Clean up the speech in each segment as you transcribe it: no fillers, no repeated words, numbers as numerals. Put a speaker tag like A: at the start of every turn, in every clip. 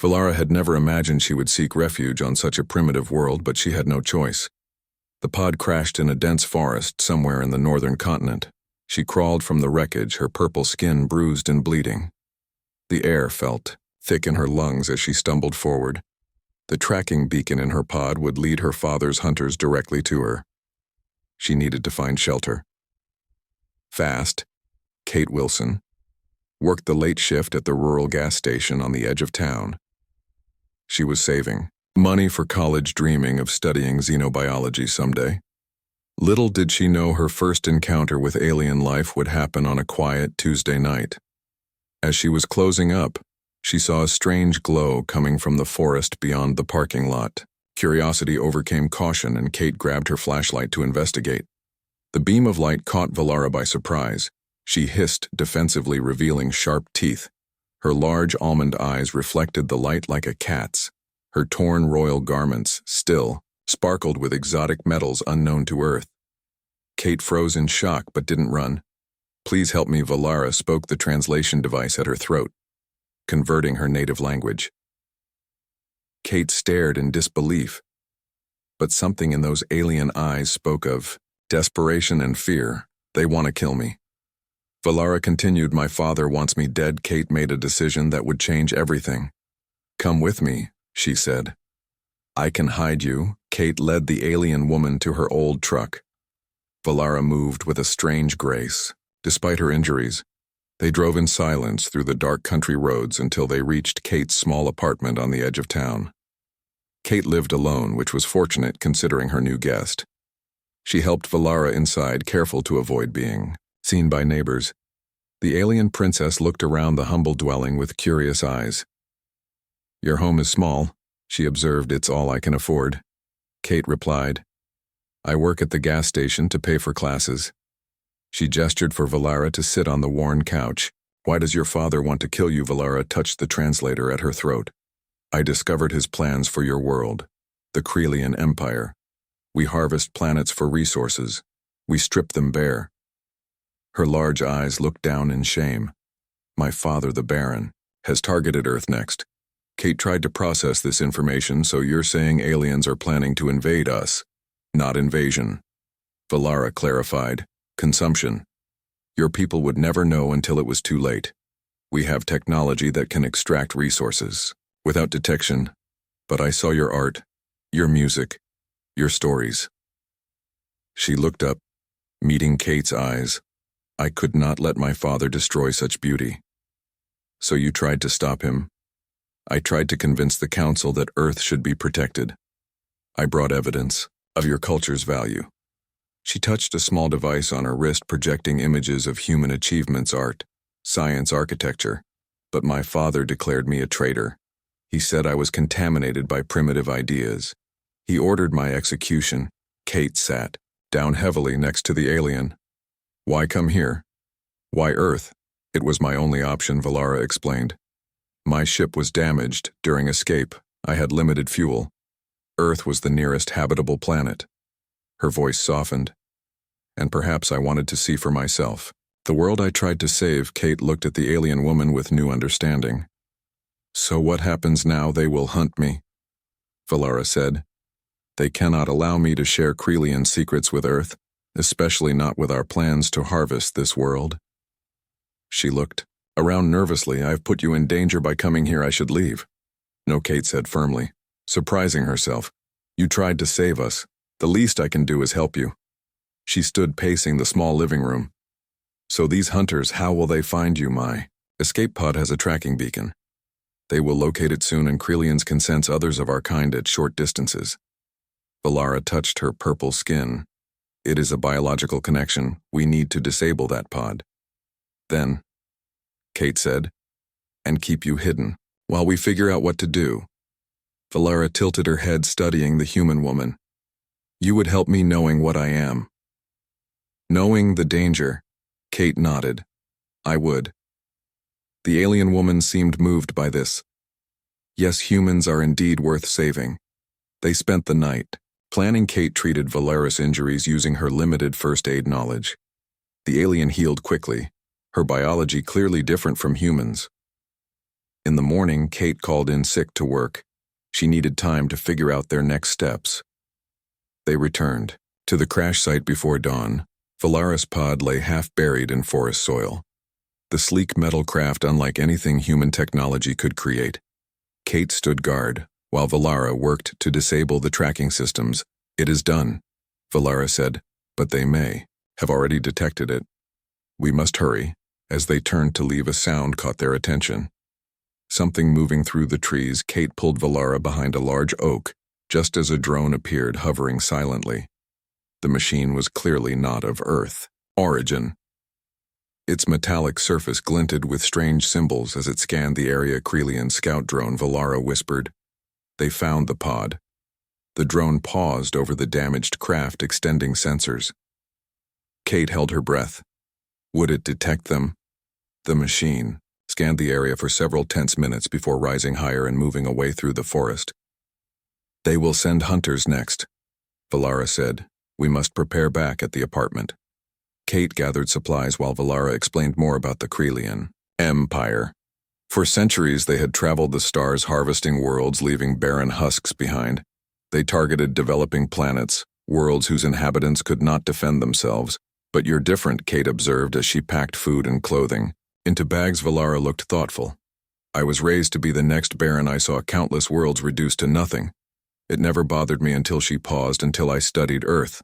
A: Valara had never imagined she would seek refuge on such a primitive world, but she had no choice. The pod crashed in a dense forest somewhere in the northern continent. She crawled from the wreckage, her purple skin bruised and bleeding. The air felt thick in her lungs as she stumbled forward. The tracking beacon in her pod would lead her father's hunters directly to her. She needed to find shelter. Fast, Kate Wilson worked the late shift at the rural gas station on the edge of town. She was saving money for college, dreaming of studying xenobiology someday. Little did she know her first encounter with alien life would happen on a quiet Tuesday night. As she was closing up, she saw a strange glow coming from the forest beyond the parking lot. Curiosity overcame caution, and Kate grabbed her flashlight to investigate. The beam of light caught Valara by surprise. She hissed defensively, revealing sharp teeth. Her large almond eyes reflected the light like a cat's. Her torn royal garments, still, sparkled with exotic metals unknown to Earth. Kate froze in shock but didn't run. "Please help me," Valara spoke the translation device at her throat, converting her native language. Kate stared in disbelief, but something in those alien eyes spoke of desperation and fear. "They want to kill me." Valara continued, "My father wants me dead." Kate made a decision that would change everything. "Come with me," she said. "I can hide you." Kate led the alien woman to her old truck. Valara moved with a strange grace. Despite her injuries, they drove in silence through the dark country roads until they reached Kate's small apartment on the edge of town. Kate lived alone, which was fortunate considering her new guest. She helped Valara inside, careful to avoid being seen by neighbors. The alien princess looked around the humble dwelling with curious eyes. "Your home is small," she observed. "It's all I can afford." Kate replied, "I work at the gas station to pay for classes." She gestured for Valara to sit on the worn couch. "Why does your father want to kill you?" Valara touched the translator at her throat. "I discovered his plans for your world, the Krelian Empire. We harvest planets for resources. We strip them bare." Her large eyes looked down in shame. "My father, the Baron, has targeted Earth next." Kate tried to process this information. "So you're saying aliens are planning to invade us?" "Not invasion," Valara clarified. "Consumption. Your people would never know until it was too late. We have technology that can extract resources without detection. But I saw your art, your music, your stories." She looked up, meeting Kate's eyes. "I could not let my father destroy such beauty." "So you tried to stop him?" "I tried to convince the council that Earth should be protected. I brought evidence of your culture's value." She touched a small device on her wrist projecting images of human achievements, art, science, architecture. "But my father declared me a traitor. He said I was contaminated by primitive ideas. He ordered my execution." Kate sat down heavily next to the alien. "Why come here? Why Earth?" "It was my only option," Valara explained. "My ship was damaged during escape. I had limited fuel. Earth was the nearest habitable planet." Her voice softened. "And perhaps I wanted to see for myself the world I tried to save." Kate looked at the alien woman with new understanding. "So what happens now?" "They will hunt me," Valara said. "They cannot allow me to share Krelian secrets with Earth, especially not with our plans to harvest this world." She looked around nervously. "I've put you in danger by coming here. I should leave." "No," Kate said firmly, surprising herself. "You tried to save us. The least I can do is help you." She stood pacing the small living room. "So these hunters, how will they find you?" "My escape pod has a tracking beacon. They will locate it soon, and Krelians can sense others of our kind at short distances." Valara touched her purple skin. "It is a biological connection. We need to disable that pod." "Then," Kate said, "and keep you hidden while we figure out what to do." Valara tilted her head, studying the human woman. "You would help me knowing what I am?" "Knowing the danger," Kate nodded. "I would." The alien woman seemed moved by this. "Yes, humans are indeed worth saving." They spent the night planning. Kate treated Valara's injuries using her limited first aid knowledge. The alien healed quickly, her biology clearly different from humans. In the morning, Kate called in sick to work. She needed time to figure out their next steps. They returned to the crash site before dawn. Valaris' pod lay half buried in forest soil. The sleek metal craft unlike anything human technology could create. Kate stood guard, while Valara worked to disable the tracking systems. "It is done," Valara said, "but they may have already detected it. We must hurry." As they turned to leave, a sound caught their attention. Something moving through the trees. Kate pulled Valara behind a large oak, just as a drone appeared, hovering silently. The machine was clearly not of Earth origin. Its metallic surface glinted with strange symbols as it scanned the area. Krelian scout drone, Valara whispered. They found the pod. The drone paused over the damaged craft, extending sensors. Kate held her breath. Would it detect them? The machine scanned the area for several tense minutes before rising higher and moving away through the forest. "They will send hunters next," Valara said. "We must prepare back at the apartment." Kate gathered supplies while Valara explained more about the Krelian Empire. For centuries they had traveled the stars, harvesting worlds, leaving barren husks behind. They targeted developing planets, worlds whose inhabitants could not defend themselves. "But you're different," Kate observed as she packed food and clothing into bags. Valara looked thoughtful. "I was raised to be the next Baron. I saw countless worlds reduced to nothing. It never bothered me until she paused, until I studied Earth."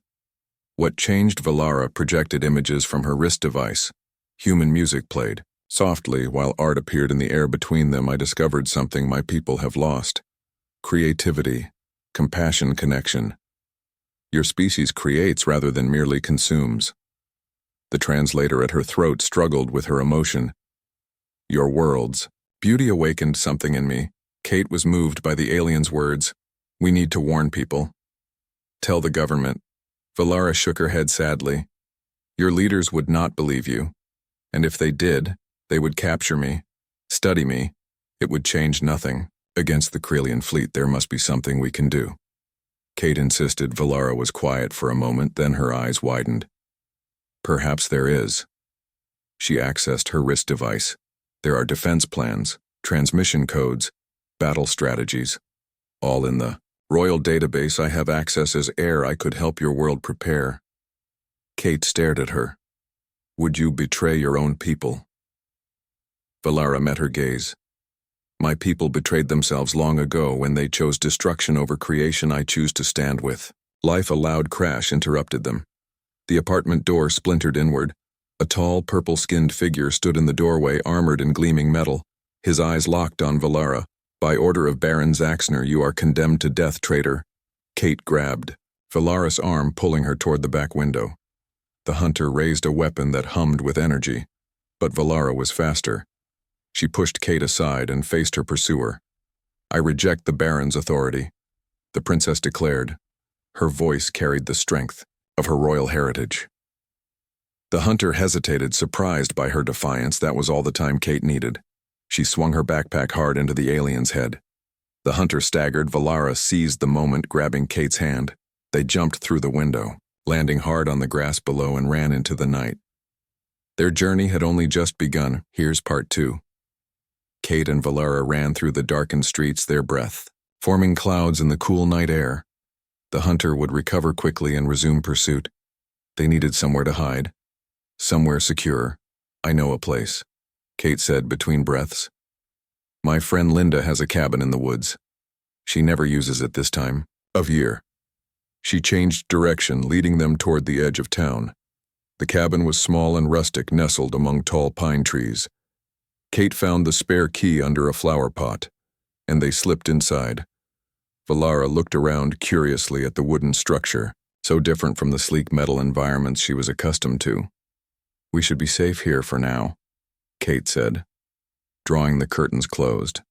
A: What changed? Valara projected images from her wrist device. Human music played softly while art appeared in the air between them. "I discovered something my people have lost. Creativity, compassion, connection. Your species creates rather than merely consumes." The translator at her throat struggled with her emotion. "Your worlds." Beauty awakened something in me. Kate was moved by the alien's words. "We need to warn people. Tell the government." Valara shook her head sadly. "Your leaders would not believe you. And if they did, they would capture me, study me. It would change nothing. Against the Krelian fleet, there must be something we can do." Kate insisted. Valara was quiet for a moment, then her eyes widened. "Perhaps there is." She accessed her wrist device. "There are defense plans, transmission codes, battle strategies, all in the Royal database. I have access as heir. I could help your world prepare." Kate stared at her. "Would you betray your own people?" Valara met her gaze. "My people betrayed themselves long ago when they chose destruction over creation. I choose to stand with life." A loud crash interrupted them. The apartment door splintered inward. A tall, purple-skinned figure stood in the doorway, armored in gleaming metal. His eyes locked on Valara. "By order of Baron Zaxner, you are condemned to death, traitor." Kate grabbed Valara's arm, pulling her toward the back window. The hunter raised a weapon that hummed with energy, but Valara was faster. She pushed Kate aside and faced her pursuer. "I reject the Baron's authority," the princess declared. Her voice carried the strength of her royal heritage. The hunter hesitated, surprised by her defiance. That was all the time Kate needed. She swung her backpack hard into the alien's head. The hunter staggered. Valara seized the moment, grabbing Kate's hand. They jumped through the window, landing hard on the grass below, and ran into the night. Their journey had only just begun. Here's part 2. Kate and Valara ran through the darkened streets, their breath forming clouds in the cool night air. The hunter would recover quickly and resume pursuit. They needed somewhere to hide, somewhere secure. "I know a place," Kate said between breaths. "My friend Linda has a cabin in the woods. She never uses it this time of year." She changed direction, leading them toward the edge of town. The cabin was small and rustic, nestled among tall pine trees. Kate found the spare key under a flower pot, and they slipped inside. Valara looked around curiously at the wooden structure, so different from the sleek metal environments she was accustomed to. "We should be safe here for now," Kate said, drawing the curtains closed.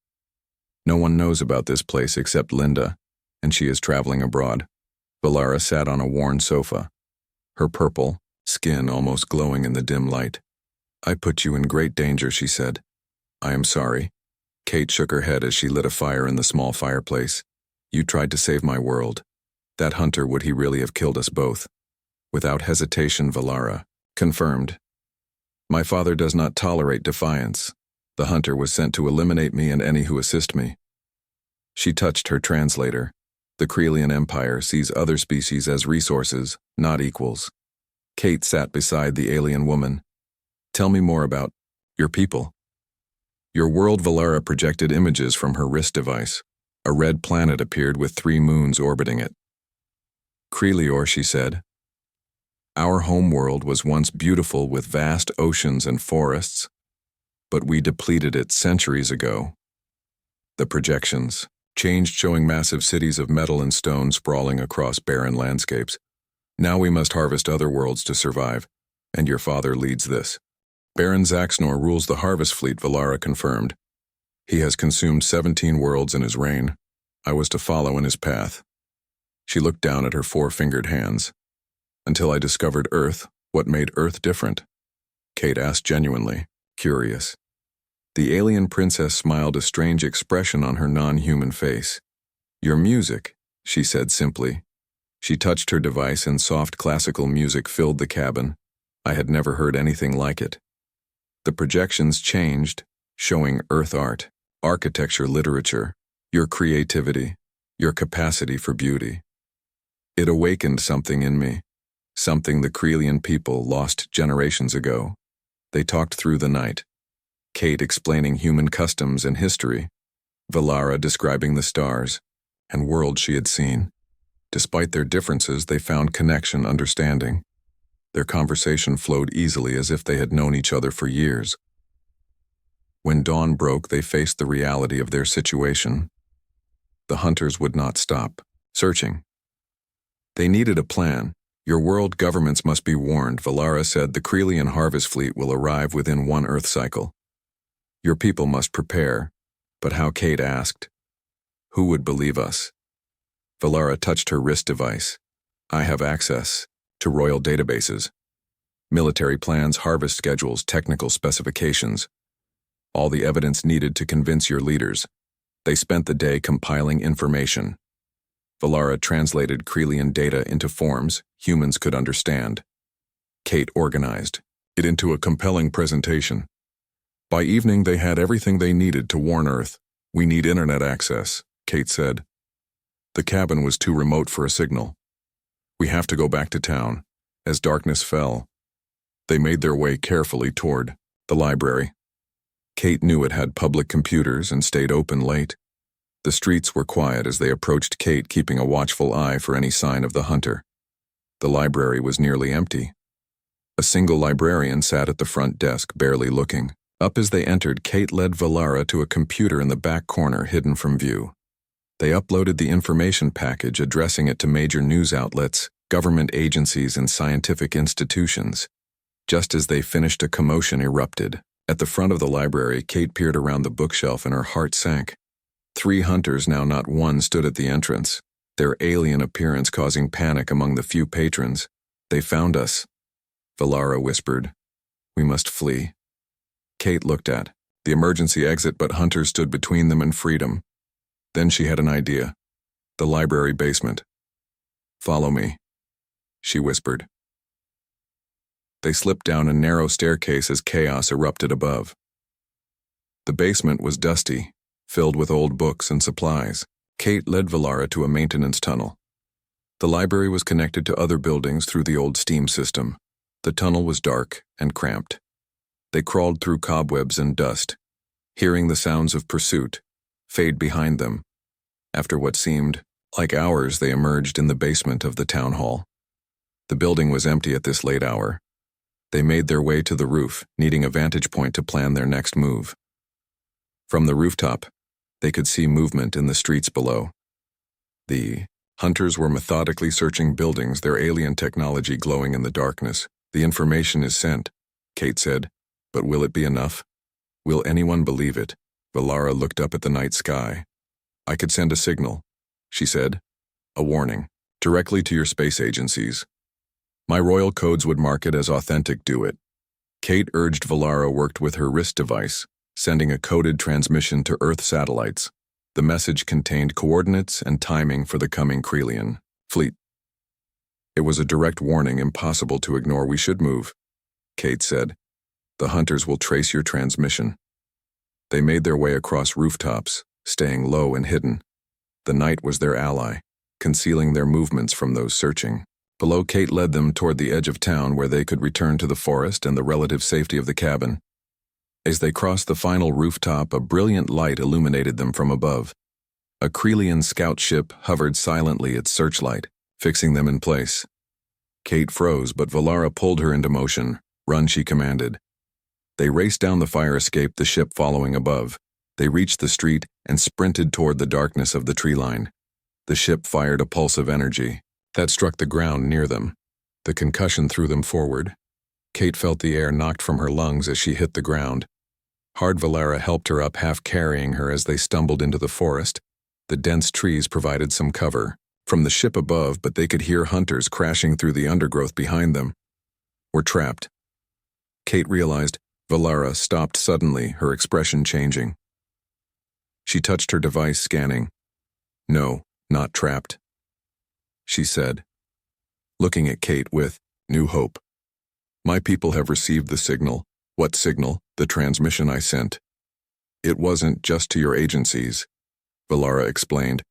A: "No one knows about this place except Linda, and she is traveling abroad." Valara sat on a worn sofa, her purple skin almost glowing in the dim light. "I put you in great danger," she said. "I am sorry." Kate shook her head as she lit a fire in the small fireplace. "You tried to save my world. That hunter, would he really have killed us both?" Without hesitation, Valara confirmed. "My father does not tolerate defiance. The hunter was sent to eliminate me and any who assist me. She touched her translator. The Krelian Empire sees other species as resources, not equals. Kate sat beside the alien woman. Tell me more about your people. Your world. Valara projected images from her wrist device. A red planet appeared with 3 moons orbiting it. Krelior, she said. Our home world was once beautiful with vast oceans and forests, but we depleted it centuries ago. The projections changed, showing massive cities of metal and stone sprawling across barren landscapes. Now we must harvest other worlds to survive, and your father leads this. Baron Zaxnor rules the harvest fleet, Valara confirmed. He has consumed 17 worlds in his reign. I was to follow in his path. She looked down at her 4-fingered hands. Until I discovered Earth, what made Earth different? Kate asked, genuinely curious. The alien princess smiled, a strange expression on her non-human face. Your music, she said simply. She touched her device and soft classical music filled the cabin. I had never heard anything like it. The projections changed, showing Earth art, architecture, literature, your creativity, your capacity for beauty. It awakened something in me, something the Krelian people lost generations ago. They talked through the night. Kate explaining human customs and history, Valara describing the stars and worlds she had seen. Despite their differences, they found connection, understanding. Their conversation flowed easily as if they had known each other for years. When dawn broke, they faced the reality of their situation. The hunters would not stop searching. They needed a plan. Your world governments must be warned, Valara said. The Krelian harvest fleet will arrive within 1 Earth cycle. Your people must prepare. But how? Kate asked. Who would believe us? Valara touched her wrist device. I have access to royal databases, military plans, harvest schedules, technical specifications. All the evidence needed to convince your leaders. They spent the day compiling information. Valara translated Krelian data into forms humans could understand. Kate organized it into a compelling presentation. By evening, they had everything they needed to warn Earth. We need internet access, Kate said. The cabin was too remote for a signal. We have to go back to town. As darkness fell, they made their way carefully toward the library. Kate knew it had public computers and stayed open late. The streets were quiet as they approached, Kate keeping a watchful eye for any sign of the hunter. The library was nearly empty. A single librarian sat at the front desk, barely looking. Up as they entered, Kate led Valara to a computer in the back corner, hidden from view. They uploaded the information package, addressing it to major news outlets, government agencies, and scientific institutions. Just as they finished, a commotion erupted. At the front of the library, Kate peered around the bookshelf and her heart sank. 3 hunters, now not one, stood at the entrance, their alien appearance causing panic among the few patrons. They found us, Valara whispered. We must flee. Kate looked at the emergency exit, but hunters stood between them and freedom. Then she had an idea. The library basement. Follow me, she whispered. They slipped down a narrow staircase as chaos erupted above. The basement was dusty, filled with old books and supplies. Kate led Valara to a maintenance tunnel. The library was connected to other buildings through the old steam system. The tunnel was dark and cramped. They crawled through cobwebs and dust, hearing the sounds of pursuit fade behind them. After what seemed like hours, they emerged in the basement of the town hall. The building was empty at this late hour. They made their way to the roof, needing a vantage point to plan their next move. From the rooftop, they could see movement in the streets below. The hunters were methodically searching buildings, their alien technology glowing in the darkness. The information is sent, Kate said, but will it be enough? Will anyone believe it? Valara looked up at the night sky. I could send a signal, she said. A warning, directly to your space agencies. My royal codes would mark it as authentic. Do it. Kate urged. Valara worked with her wrist device, sending a coded transmission to Earth satellites. The message contained coordinates and timing for the coming Krelian fleet. It was a direct warning, impossible to ignore. We should move, Kate said. The hunters will trace your transmission. They made their way across rooftops, staying low and hidden. The night was their ally, concealing their movements from those searching. Below, Kate led them toward the edge of town where they could return to the forest and the relative safety of the cabin. As they crossed the final rooftop, a brilliant light illuminated them from above. A Krelian scout ship hovered silently its searchlight, fixing them in place. Kate froze, but Valara pulled her into motion. Run, she commanded. They raced down the fire escape, the ship following above. They reached the street and sprinted toward the darkness of the tree line. The ship fired a pulse of energy that struck the ground near them. The concussion threw them forward. Kate felt the air knocked from her lungs as she hit the ground. Hard Valara helped her up, half carrying her as they stumbled into the forest. The dense trees provided some cover from the ship above, but they could hear hunters crashing through the undergrowth behind them. We're trapped. Kate realized. Valara stopped suddenly, her expression changing. She touched her device, scanning. No, not trapped, she said, looking at Kate with new hope. My people have received the signal. What signal? The transmission I sent. It wasn't just to your agencies, Valara explained.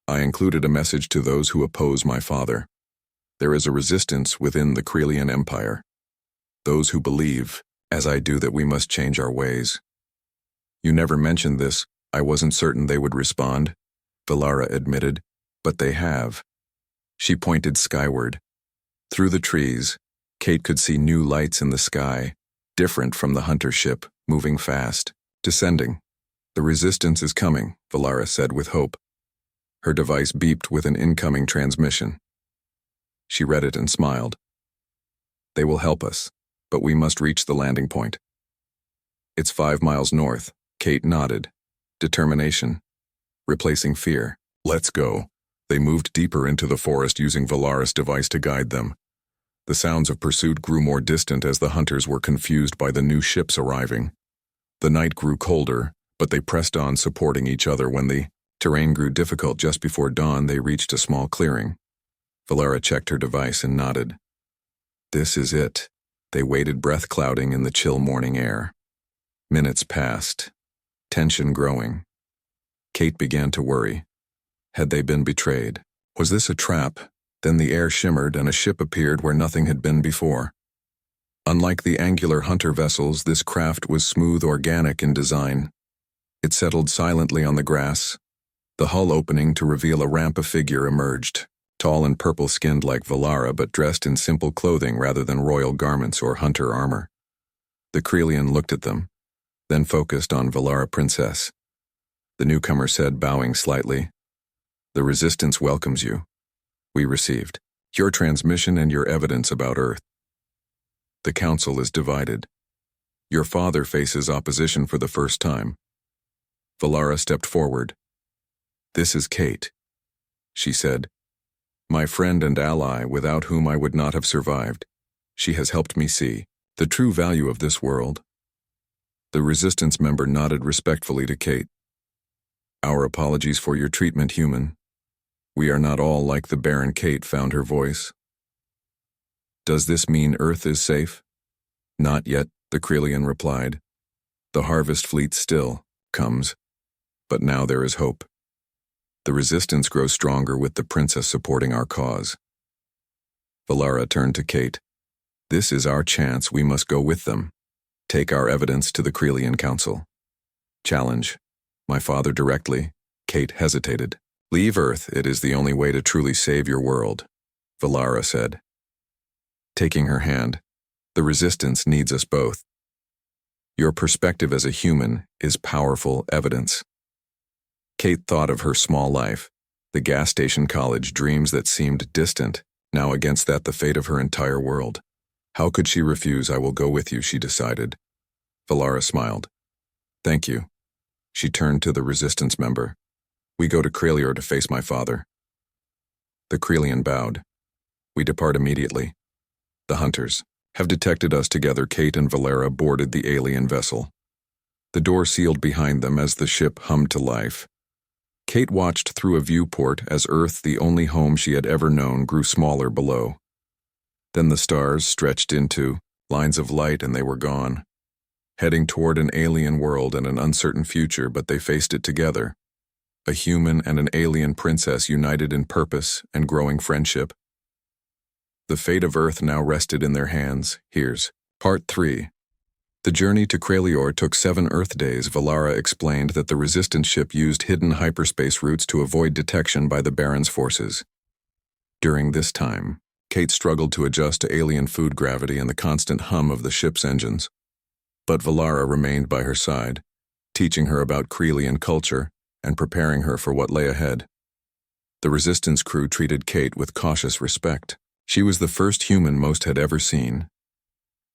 A: I included a message to those who oppose my father. There is a resistance within the Krelian Empire. Those who believe, as I do, that we must change our ways. You never mentioned this. I wasn't certain they would respond, Valara admitted, but they have. She pointed skyward. Through the trees, Kate could see new lights in the sky, different from the hunter ship, moving fast, descending. The resistance is coming, Valara said with hope. Her device beeped with an incoming transmission. She read it and smiled. They will help us, but we must reach the landing point. It's 5 miles north, Kate nodded. Determination. Replacing fear. Let's go. They moved deeper into the forest using Valara's device to guide them. The sounds of pursuit grew more distant as the hunters were confused by the new ships arriving. The night grew colder, but they pressed on, supporting each other. When the terrain grew difficult just before dawn, they reached a small clearing. Valara checked her device and nodded. This is it. They waited, breath clouding in the chill morning air. Minutes passed, tension growing. Kate began to worry. Had they been betrayed? Was this a trap? Then the air shimmered and a ship appeared where nothing had been before. Unlike the angular hunter vessels, this craft was smooth, organic in design. It settled silently on the grass, the hull opening to reveal a ramp. A figure emerged, tall and purple-skinned like Valara, but dressed in simple clothing rather than royal garments or hunter armor. The Krelian looked at them, then focused on Valara. Princess. The newcomer said, bowing slightly. The Resistance welcomes you. We received your transmission and your evidence about Earth. The Council is divided. Your father faces opposition for the first time. Valara stepped forward. This is Kate, she said. My friend and ally, without whom I would not have survived. She has helped me see the true value of this world. The Resistance member nodded respectfully to Kate. Our apologies for your treatment, human. We are not all like the Baron. Kate found her voice. Does this mean Earth is safe? Not yet, the Krelian replied. The harvest fleet still comes, but now there is hope. The Resistance grows stronger with the princess supporting our cause. Valara turned to Kate. This is our chance. We must go with them. Take our evidence to the Krelian Council. Challenge my father directly. Kate hesitated. Leave Earth. It is the only way to truly save your world, Valara said. Taking her hand, the Resistance needs us both. Your perspective as a human is powerful evidence. Kate thought of her small life, the gas station college dreams that seemed distant, now against that the fate of her entire world. How could she refuse? I will go with you, she decided. Valara smiled. Thank you. She turned to the Resistance member. We go to Krelior to face my father. The Krelian bowed. We depart immediately. The hunters have detected us together. Kate and Valara boarded the alien vessel. The door sealed behind them as the ship hummed to life. Kate watched through a viewport as Earth, the only home she had ever known, grew smaller below. Then the stars stretched into lines of light and they were gone. heading toward an alien world and an uncertain future, but they faced it together. A human and an alien princess united in purpose and growing friendship. The fate of Earth now rested in their hands. Here's Part 3. The journey to Kralior took 7 Earth days. Valara explained that the Resistance ship used hidden hyperspace routes to avoid detection by the Baron's forces. During this time, Kate struggled to adjust to alien food gravity and the constant hum of the ship's engines. But Valara remained by her side, teaching her about Kralian culture and preparing her for what lay ahead. The Resistance crew treated Kate with cautious respect. She was the first human most had ever seen.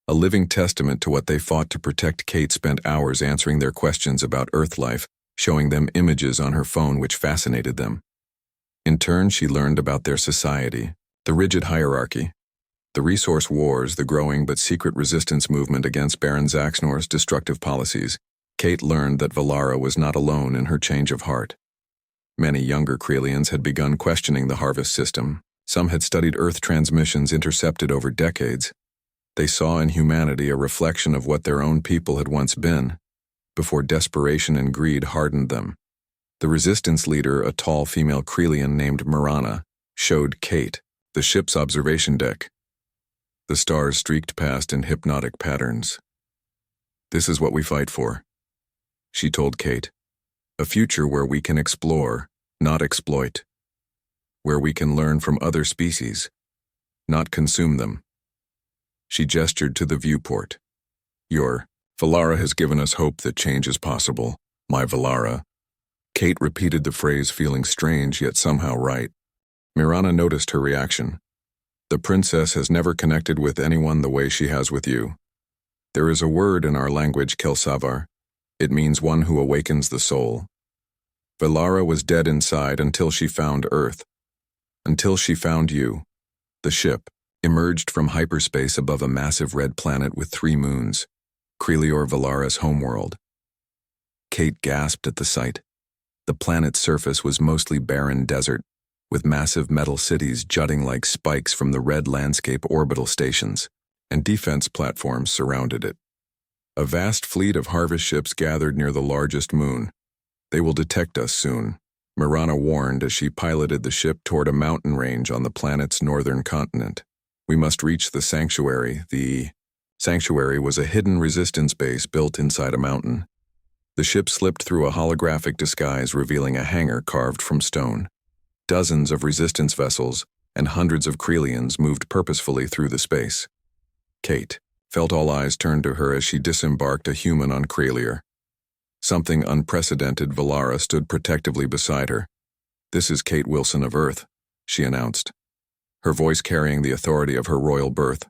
A: A living testament to what they fought to protect. Kate spent hours answering their questions about Earth life, showing them images on her phone which fascinated them. In turn, she learned about their society, the rigid hierarchy, the resource wars, the growing but secret resistance movement against Baron Zaxnor's destructive policies. Kate learned that Valara was not alone in her change of heart. Many younger Kralians had begun questioning the harvest system. Some had studied Earth transmissions intercepted over decades. They saw in humanity a reflection of what their own people had once been, before desperation and greed hardened them. The Resistance leader, a tall female Kralian named Mirana, showed Kate the ship's observation deck. The stars streaked past in hypnotic patterns. "This is what we fight for," she told Kate. "A future where we can explore, not exploit. Where we can learn from other species, not consume them." She gestured to the viewport. "Your Valara has given us hope that change is possible, my Valara." Kate repeated the phrase, feeling strange yet somehow right. Mirana noticed her reaction. "The princess has never connected with anyone the way she has with you. There is a word in our language, Kelsavar. It means one who awakens the soul. Valara was dead inside until she found Earth. Until she found you." The ship emerged from hyperspace above a massive red planet with 3 moons, Kralior, Valara's homeworld. Kate gasped at the sight. The planet's surface was mostly barren desert, with massive metal cities jutting like spikes from the red landscape orbital stations, and defense platforms surrounded it. A vast fleet of harvest ships gathered near the largest moon. "They will detect us soon," Mirana warned as she piloted the ship toward a mountain range on the planet's northern continent. "We must reach the sanctuary." The sanctuary was a hidden resistance base built inside a mountain. The ship slipped through a holographic disguise, revealing a hangar carved from stone. Dozens of resistance vessels and hundreds of Kralians moved purposefully through the space. Kate felt all eyes turned to her as she disembarked, a human on Kralior. Something unprecedented. Valara stood protectively beside her. "This is Kate Wilson of Earth," she announced, her voice carrying the authority of her royal birth.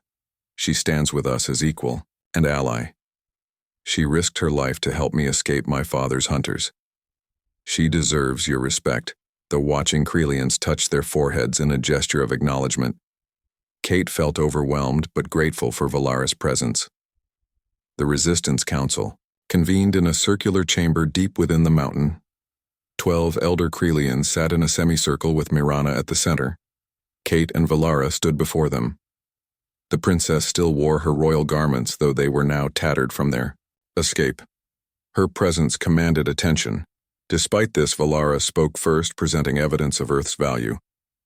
A: "She stands with us as equal and ally. She risked her life to help me escape my father's hunters. She deserves your respect." The watching Kralians touched their foreheads in a gesture of acknowledgement. Kate felt overwhelmed but grateful for Valara's presence. The Resistance Council convened in a circular chamber deep within the mountain. 12 elder Kralians sat in a semicircle with Mirana at the center. Kate and Valara stood before them. The princess still wore her royal garments, though they were now tattered from their escape. Her presence commanded attention. Despite this, Valara spoke first, presenting evidence of Earth's value.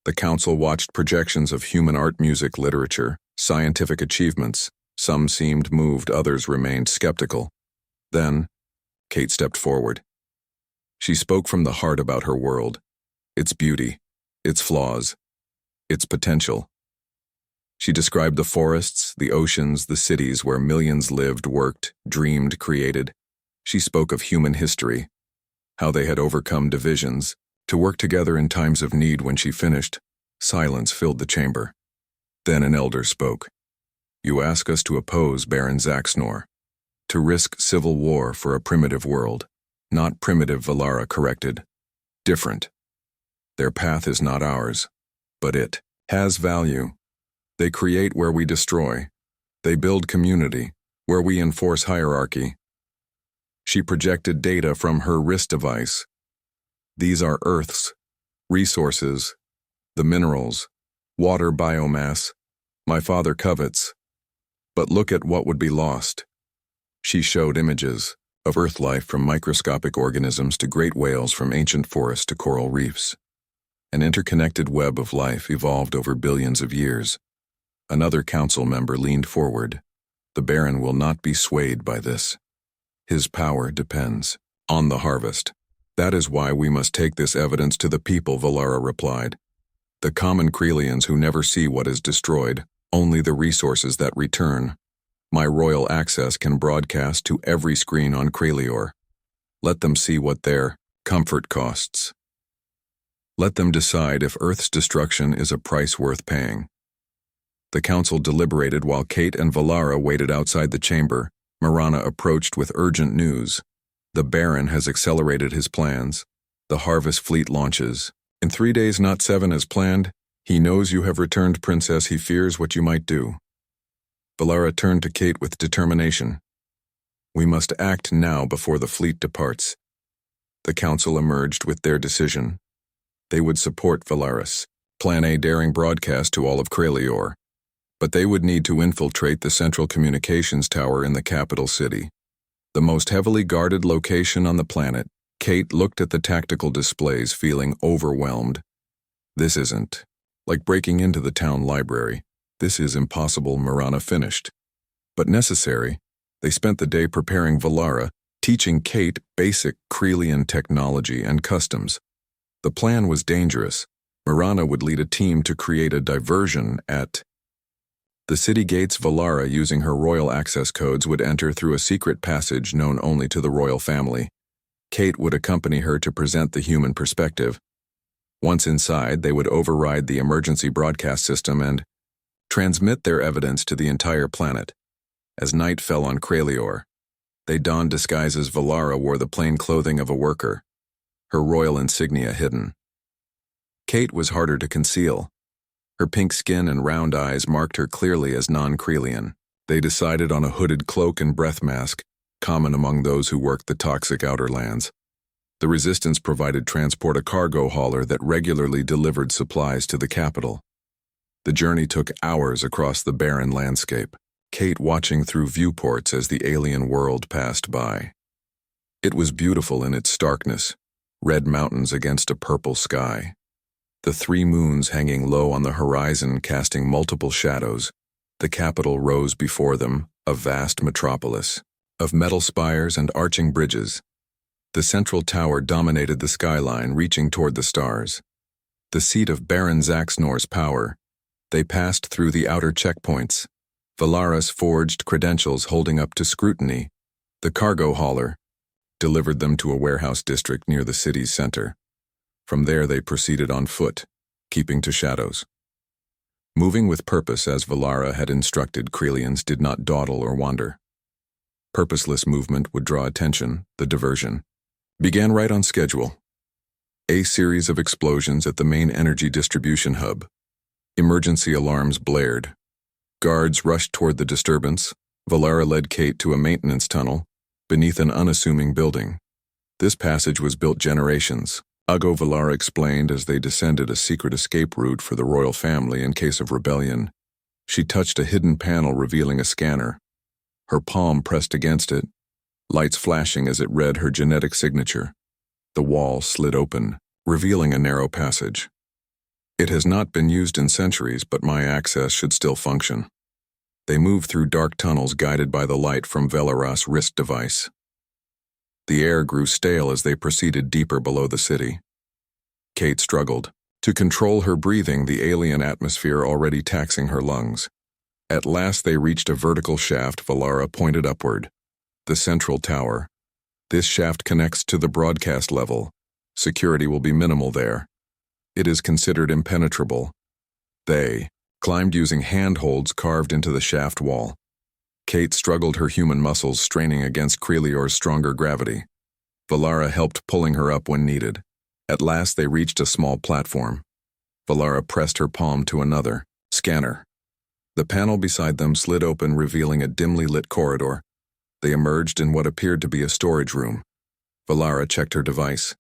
A: The council watched projections of human art, music, literature, scientific achievements. Some seemed moved, others remained skeptical. Then, Kate stepped forward. She spoke from the heart about her world, its beauty, its flaws, its potential. She described the forests, the oceans, the cities where millions lived, worked, dreamed, created. She spoke of human history, how they had overcome divisions, to work together in times of need. When she finished, silence filled the chamber. Then an elder spoke. "You ask us to oppose Baron Zaxnor, to risk civil war for a primitive world." "Not primitive," Valara corrected. "Different. Their path is not ours, but it has value. They create where we destroy. They build community, where we enforce hierarchy." She projected data from her wrist device. "These are Earth's resources, the minerals, water, biomass my father covets. But look at what would be lost." She showed images of Earth life from microscopic organisms to great whales, from ancient forests to coral reefs. An interconnected web of life evolved over billions of years. Another council member leaned forward. The Baron will not be swayed by this. His power depends on the harvest. That is why we must take this evidence to the people, Valara replied. The common Krelians who never see what is destroyed, only the resources that return. My royal access can broadcast to every screen on Krelior. Let them see what their comfort costs. Let them decide if Earth's destruction is a price worth paying. The council deliberated while Kate and Valara waited outside the chamber. Marana approached with urgent news. The Baron has accelerated his plans. The harvest fleet launches. In 3 days, not 7 as planned. He knows you have returned, Princess. He fears what you might do. Valara turned to Kate with determination. We must act now before the fleet departs. The council emerged with their decision. They would support Valara's Plan A daring broadcast to all of Krelior, but they would need to infiltrate the central communications tower in the capital city, the most heavily guarded location on the planet. Kate looked at the tactical displays, feeling overwhelmed. This isn't like breaking into the town library. This is impossible, Marana finished. But necessary. They spent the day preparing Valara, teaching Kate basic Krelian technology and customs. The plan was dangerous. Marana would lead a team to create a diversion at the city gates. Valara, using her royal access codes, would enter through a secret passage known only to the royal family. Kate would accompany her to present the human perspective. Once inside, they would override the emergency broadcast system and transmit their evidence to the entire planet. As night fell on Krelior, they donned disguises. Valara wore the plain clothing of a worker, her royal insignia hidden. Kate was harder to conceal. Her pink skin and round eyes marked her clearly as non-Krelian. They decided on a hooded cloak and breath mask, common among those who worked the toxic outer lands. The Resistance provided transport, a cargo hauler that regularly delivered supplies to the capital. The journey took hours across the barren landscape, Kate watching through viewports as the alien world passed by. It was beautiful in its starkness, red mountains against a purple sky. The 3 moons hanging low on the horizon, casting multiple shadows. The capital rose before them, a vast metropolis of metal spires and arching bridges. The central tower dominated the skyline, reaching toward the stars. The seat of Baron Zaxnor's power. They passed through the outer checkpoints, Valara's forged credentials holding up to scrutiny. The cargo hauler delivered them to a warehouse district near the city's center. From there they proceeded on foot, keeping to shadows. Moving with purpose as Valara had instructed, Krelians did not dawdle or wander. Purposeless movement would draw attention. The diversion began right on schedule. A series of explosions at the main energy distribution hub. Emergency alarms blared. Guards rushed toward the disturbance. Valara led Kate to a maintenance tunnel beneath an unassuming building. This passage was built generations ago, Valara explained as they descended, a secret escape route for the royal family in case of rebellion. She touched a hidden panel revealing a scanner. Her palm pressed against it, lights flashing as it read her genetic signature. The wall slid open, revealing a narrow passage. It has not been used in centuries, but my access should still function. They moved through dark tunnels guided by the light from Valara's wrist device. The air grew stale as they proceeded deeper below the city. Kate struggled to control her breathing, the alien atmosphere already taxing her lungs. At last they reached a vertical shaft. Valara pointed upward. The central tower. This shaft connects to the broadcast level. Security will be minimal there. It is considered impenetrable. They climbed using handholds carved into the shaft wall. Kate struggled, her human muscles straining against Krelior's stronger gravity. Valara helped, pulling her up when needed. At last they reached a small platform. Valara pressed her palm to another scanner. The panel beside them slid open, revealing a dimly lit corridor. They emerged in what appeared to be a storage room. Valara checked her device.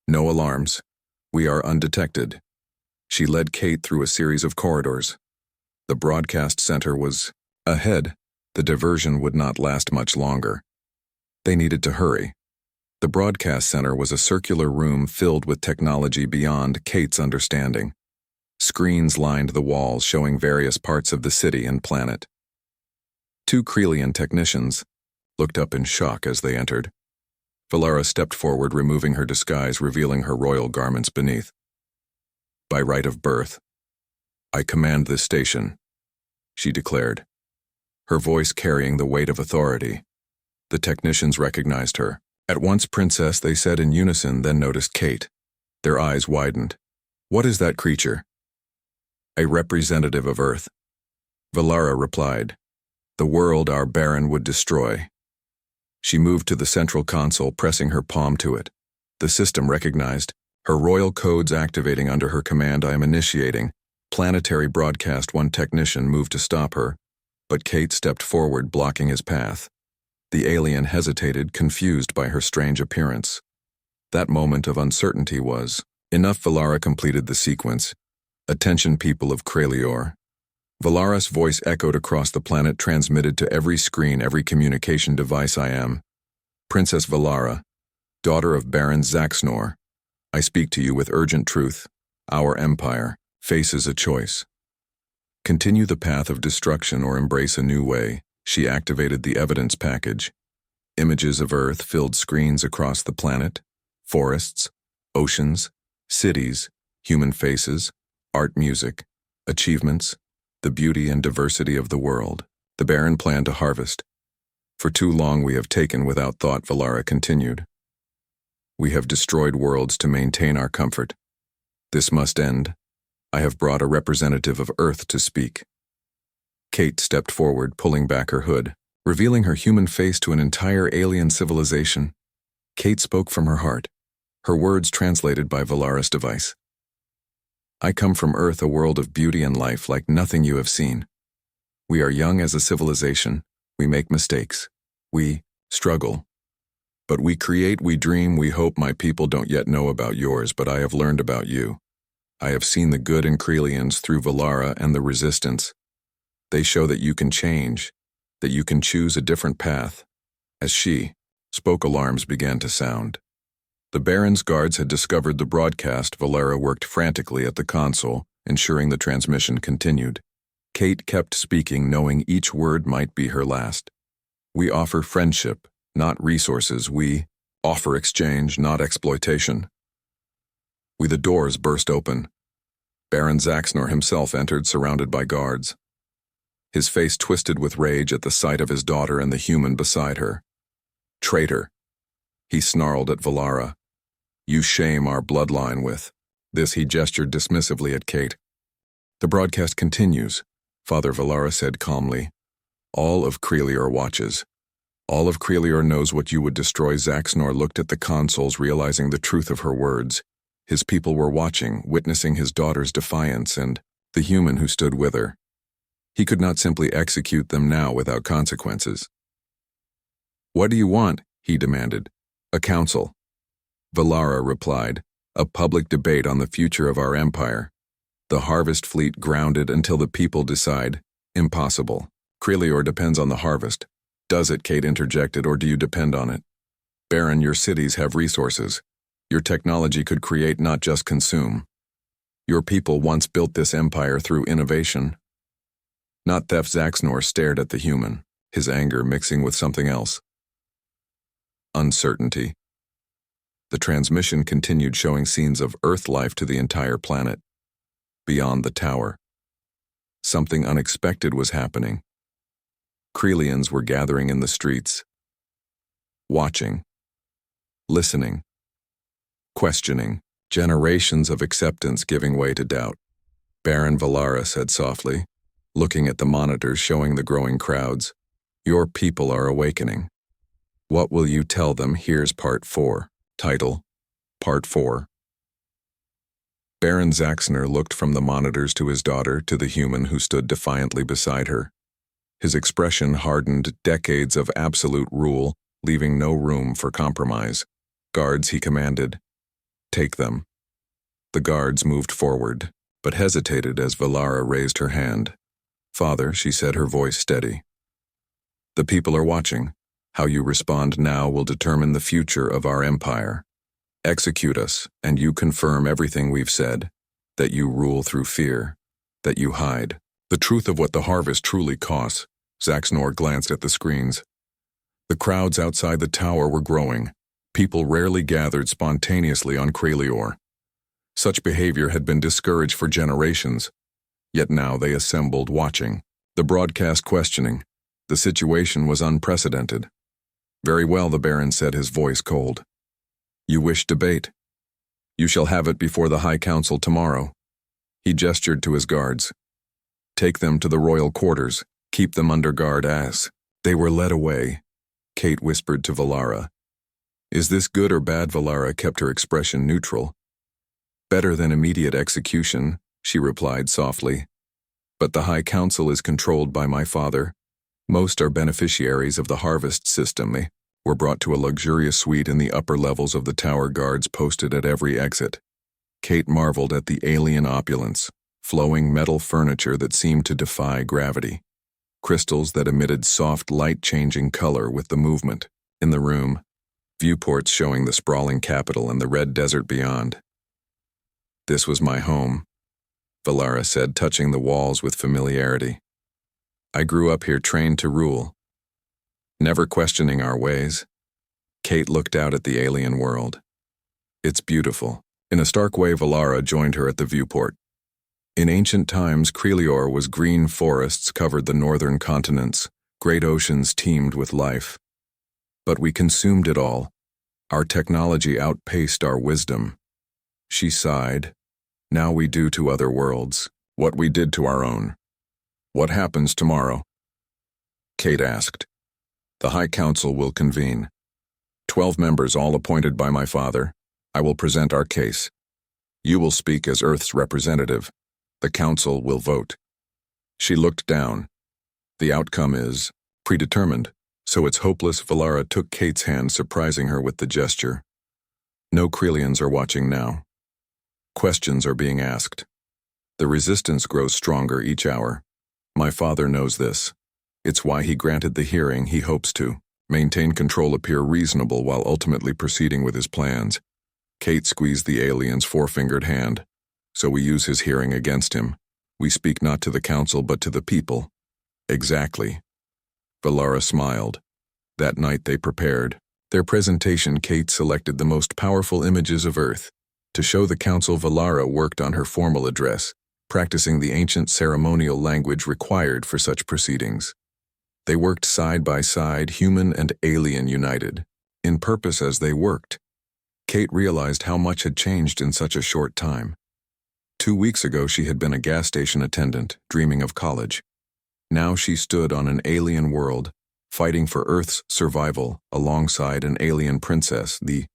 A: No alarms. We are undetected. She led Kate through a series of corridors. The broadcast center was ahead. The diversion would not last much longer. They needed to hurry. The broadcast center was a circular room filled with technology beyond Kate's understanding. Screens lined the walls showing various parts of the city and planet. Two Krelian technicians looked up in shock as they entered. Valara stepped forward, removing her disguise, revealing her royal garments beneath. "By right of birth, I command this station," she declared, her voice carrying the weight of authority. The technicians recognized her. "At once, Princess," they said in unison, then noticed Kate. Their eyes widened. "What is that creature?" "A representative of Earth," Valara replied. "The world our Baron would destroy." She moved to the central console, pressing her palm to it. The system recognized. Her royal codes activating under her command. "I am initiating. Planetary broadcast." One technician moved to stop her, but Kate stepped forward, blocking his path. The alien hesitated, confused by her strange appearance. That moment of uncertainty was enough. Valara completed the sequence. "Attention, people of Krelior." Valara's voice echoed across the planet, transmitted to every screen, every communication device. "I am Princess Valara, daughter of Baron Zaxnor. I speak to you with urgent truth. Our empire faces a choice. Continue the path of destruction or embrace a new way." She activated the evidence package. Images of Earth filled screens across the planet. Forests, oceans, cities, human faces, art, music, achievements, the beauty and diversity of the world. The Baron planned to harvest. "For too long we have taken without thought," Valara continued. "We have destroyed worlds to maintain our comfort. This must end. I have brought a representative of Earth to speak." Kate stepped forward, pulling back her hood, revealing her human face to an entire alien civilization. Kate spoke from her heart, her words translated by Valara's device. "I come from Earth, a world of beauty and life like nothing you have seen. We are young as a civilization. We make mistakes. We struggle. But we create, we dream, we hope. My people don't yet know about yours, but I have learned about you. I have seen the good in Krelians through Valara and the Resistance. They show that you can change, that you can choose a different path." As she spoke, alarms began to sound. The Baron's guards had discovered the broadcast. Valara worked frantically at the console, ensuring the transmission continued. Kate kept speaking, knowing each word might be her last. "We offer friendship, not resources. We offer exchange, not exploitation." The doors burst open. Baron Zaxnor himself entered, surrounded by guards. His face twisted with rage at the sight of his daughter and the human beside her. "Traitor!" he snarled at Valara. "You shame our bloodline with this." He gestured dismissively at Kate. "The broadcast continues," Father Valara said calmly. "All of Krelior watches. All of Krelior knows what you would destroy." Zaxnor looked at the consoles, realizing the truth of her words. His people were watching, witnessing his daughter's defiance and the human who stood with her. He could not simply execute them now without consequences. "What do you want?" he demanded. "A council," Valara replied. "A public debate on the future of our empire. The harvest fleet grounded until the people decide." "Impossible. Krelior depends on the harvest." "Does it?" Kate interjected. "Or do you depend on it? Baron, your cities have resources. Your technology could create, not just consume. Your people once built this empire through innovation, not theft." Zaxnor stared at the human, his anger mixing with something else. Uncertainty. The transmission continued, showing scenes of Earth life to the entire planet. Beyond the tower, something unexpected was happening. Krelians were gathering in the streets, watching, listening, questioning, generations of acceptance giving way to doubt. Baron Valara said softly, looking at the monitors showing the growing crowds. "Your people are awakening. What will you tell them?" Here's Part 4. Title: Part 4. Baron Zaxnor looked from the monitors to his daughter, to the human who stood defiantly beside her. His expression hardened. Decades of absolute rule, leaving no room for compromise. "Guards," he commanded. "Take them." The guards moved forward, but hesitated as Valara raised her hand. "Father," she said, her voice steady. The people are watching. How you respond now will determine the future of our empire. Execute us, and you confirm everything we've said, that you rule through fear, that you hide. The truth of what the harvest truly costs. Zaxnor glanced at the screens. The crowds outside the tower were growing. People rarely gathered spontaneously on Krelior. Such behavior had been discouraged for generations, yet now they assembled watching. The broadcast questioning. The situation was unprecedented. Very well, the Baron said, his voice cold. You wish debate? You shall have it before the High Council tomorrow. He gestured to his guards. Take them to the royal quarters. Keep them under guard as. They were led away. Kate whispered to Valara. Is this good or bad? Valara kept her expression neutral. Better than immediate execution, she replied softly. But the High Council is controlled by my father. Most are beneficiaries of the harvest system. They were brought to a luxurious suite in the upper levels of the tower, guards posted at every exit. Kate marveled at the alien opulence, flowing metal furniture that seemed to defy gravity. Crystals that emitted soft light-changing color with the movement. In the room, viewports showing the sprawling capital and the red desert beyond. This was my home, Valara said, touching the walls with familiarity. I grew up here trained to rule, never questioning our ways. Kate looked out at the alien world. It's beautiful. In a stark way, Valara joined her at the viewport. In ancient times, Krelior was green forests covered the northern continents, great oceans teemed with life. But we consumed it all. Our technology outpaced our wisdom. She sighed. Now we do to other worlds what we did to our own. What happens tomorrow? Kate asked. The High Council will convene. 12 members, all appointed by my father. I will present our case. You will speak as Earth's representative. The Council will vote. She looked down. The outcome is predetermined, so it's hopeless. Valara took Kate's hand, surprising her with the gesture. No Krelians are watching now. Questions are being asked. The resistance grows stronger each hour. My father knows this. It's why he granted the hearing he hopes to. Maintain control, appear reasonable while ultimately proceeding with his plans. Kate squeezed the alien's four-fingered hand. So we use his hearing against him. We speak not to the council but to the people. Exactly. Valara smiled. That night they prepared. Their presentation, Kate selected the most powerful images of Earth. To show the council, Valara worked on her formal address, practicing the ancient ceremonial language required for such proceedings. They worked side by side, human and alien united. In purpose as they worked, Kate realized how much had changed in such a short time. 2 weeks ago she had been a gas station attendant, dreaming of college. Now she stood on an alien world, fighting for Earth's survival alongside an alien princess. The